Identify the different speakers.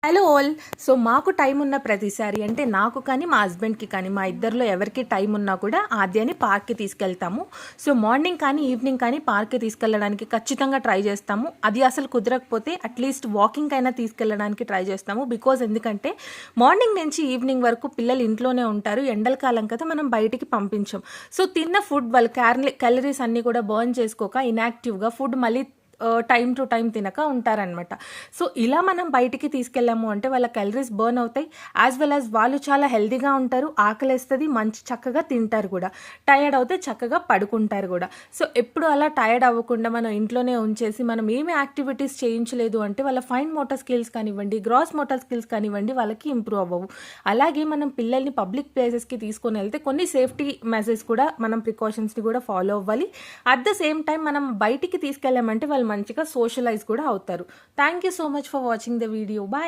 Speaker 1: Hello all. So మాకు time ఉన్న ప్రతిసారి అంటే నాకు కానీ మా హస్బెండ్కి కానీ మా ఇద్దరిలో ఎవరికి టైం ఉన్నా కూడా ఆద్యాని పార్క్కి తీసుకెళ్తాము. సో మార్నింగ్ కానీ ఈవినింగ్ కానీ పార్క్కి తీసుకెళ్ళడానికి ఖచ్చితంగా ట్రై చేస్తాము. అది అసలు కుదరకపోతే అట్లీస్ట్ వాకింగ్ అయినా తీసుకెళ్ళడానికి ట్రై చేస్తాము. బికాజ్ ఎందుకంటే మార్నింగ్ నుంచి ఈవినింగ్ వరకు పిల్లలు ఇంట్లోనే ఉంటారు, ఎండల కాలం కదా, మనం బయటికి పంపించాం. సో తిన్న ఫుడ్ వాళ్ళు క్యాలరీస్ అన్నీ కూడా బర్న్ చేసుకోక ఇన్యాక్టివ్గా ఫుడ్ మళ్ళీ టైం టు టైం తినక ఉంటారనమాట. సో ఇలా మనం బయటికి తీసుకెళ్ళాము అంటే వాళ్ళ క్యాలరీస్ బర్న్ అవుతాయి, యాజ్ వెల్ యాజ్ వాళ్ళు చాలా హెల్తీగా ఉంటారు, ఆకలిస్తుంది, మంచి చక్కగా తింటారు కూడా, టయర్డ్ అవుతే చక్కగా పడుకుంటారు కూడా. సో ఎప్పుడు అలా టయర్డ్ అవ్వకుండా మనం ఇంట్లోనే ఉంచేసి మనం ఏమి యాక్టివిటీస్ చేయించలేదు అంటే వాళ్ళ ఫైన్ మోటార్ స్కిల్స్ కానివ్వండి, గ్రాస్ మోటార్ స్కిల్స్ కానివ్వండి వాళ్ళకి ఇంప్రూవ్ అవ్వవు. అలాగే మనం పిల్లల్ని పబ్లిక్ ప్లేసెస్కి తీసుకొని వెళ్తే కొన్ని సేఫ్టీ మెజర్స్ కూడా మనం ప్రికాషన్స్ని కూడా ఫాలో అవ్వాలి. అట్ ద సేమ్ టైం మనం బయటికి తీసుకెళ్ళామంటే వాళ్ళు మంచిగా సోషలైజ్ కూడా అవుతారు. Thank you so much for watching the video. Bye.